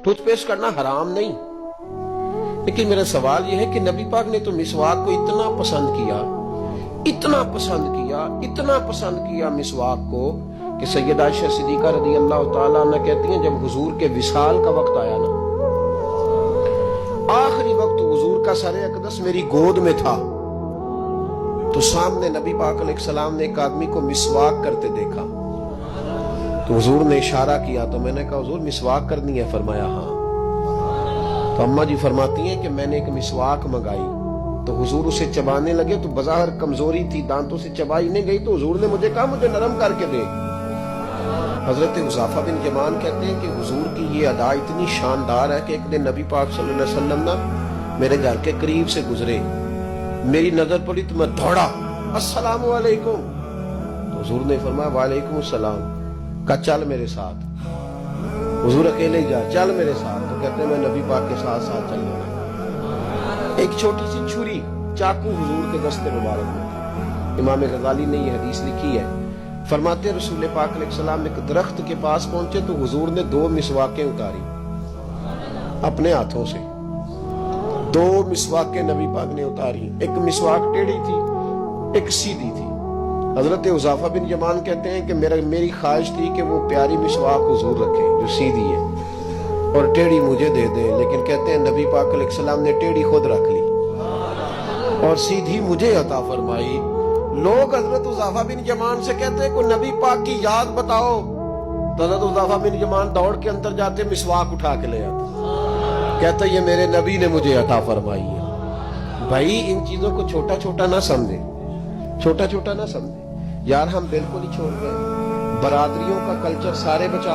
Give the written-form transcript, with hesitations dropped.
Tooth paste کرنا حرام نہیں، لیکن میرا سوال یہ ہے کہ نبی پاک نے تو مسواک کو اتنا پسند کیا، اتنا پسند کیا، اتنا پسند کیا مسواک کو کہ سیدہ عائشہ صدیقہ رضی اللہ تعالیٰ عنہ کہتی ہیں جب حضور کے وصال کا وقت آیا نا، آخری وقت حضور کا سر اقدس میری گود میں تھا، تو سامنے نبی پاک علیہ السلام نے ایک آدمی کو مسواک کرتے دیکھا، تو حضور نے اشارہ کیا، تو میں نے کہا حضور مسواک کرنی ہے؟ فرمایا ہاں۔ تو اماں جی فرماتی ہیں کہ میں نے ایک مسواک منگائی، تو حضور اسے چبانے لگے، تو بظاہر کمزوری تھی، دانتوں سے چبائی نہیں گئی، تو حضور نے مجھے کہا مجھے نرم کر کے دے۔ حضرت حذیفہ بن یمان کہتے ہیں کہ حضور کی یہ ادا اتنی شاندار ہے کہ ایک دن نبی پاک صلی اللہ علیہ وسلم نا میرے گھر کے قریب سے گزرے، میری نظر پڑی تو میں دوڑا، السلام علیکم، تو حضور نے فرمایا وعلیکم السلام، کہا چل میرے ساتھ، حضور اکیلے جا، چل میرے ساتھ، تو کہتے ہیں میں نبی پاک کے ساتھ ساتھ چل رہا، ایک چھوٹی سی چھری چاقو حضور کے دست مبارک میں تھا۔ امام غزالی نے یہ حدیث لکھی ہے، فرماتے رسول پاک علیہ السلام ایک درخت کے پاس پہنچے تو حضور نے 2 مسواکیں اتاری اپنے ہاتھوں سے، 2 مسواکیں نبی پاک نے اتاری، ایک مسواک ٹیڑھی تھی، ایک سیدھی تھی۔ حضرت حذیفہ بن یمان کہتے ہیں کہ میری خواہش تھی کہ وہ پیاری مسواک حضور رکھیں جو سیدھی ہے اور ٹیڑھی مجھے دے دیں، لیکن کہتے ہیں نبی پاک علیہ السلام نے ٹیڑھی خود رکھ لی اور سیدھی مجھے عطا فرمائی۔ لوگ حضرت حذیفہ بن یمان سے کہتے ہیں کوئی نبی پاک کی یاد بتاؤ، تو حضرت حذیفہ بن یمان دوڑ کے اندر جاتے مسواک اٹھا کے لے آتے، کہتا یہ میرے نبی نے مجھے عطا فرمائی ہے۔ بھائی ان چیزوں کو چھوٹا چھوٹا نہ سمجھیں، چھوٹا چھوٹا نہ سمجھیں یار، ہم بالکل ہی چھوڑ گئے، برادریوں کا کلچر سارے بچا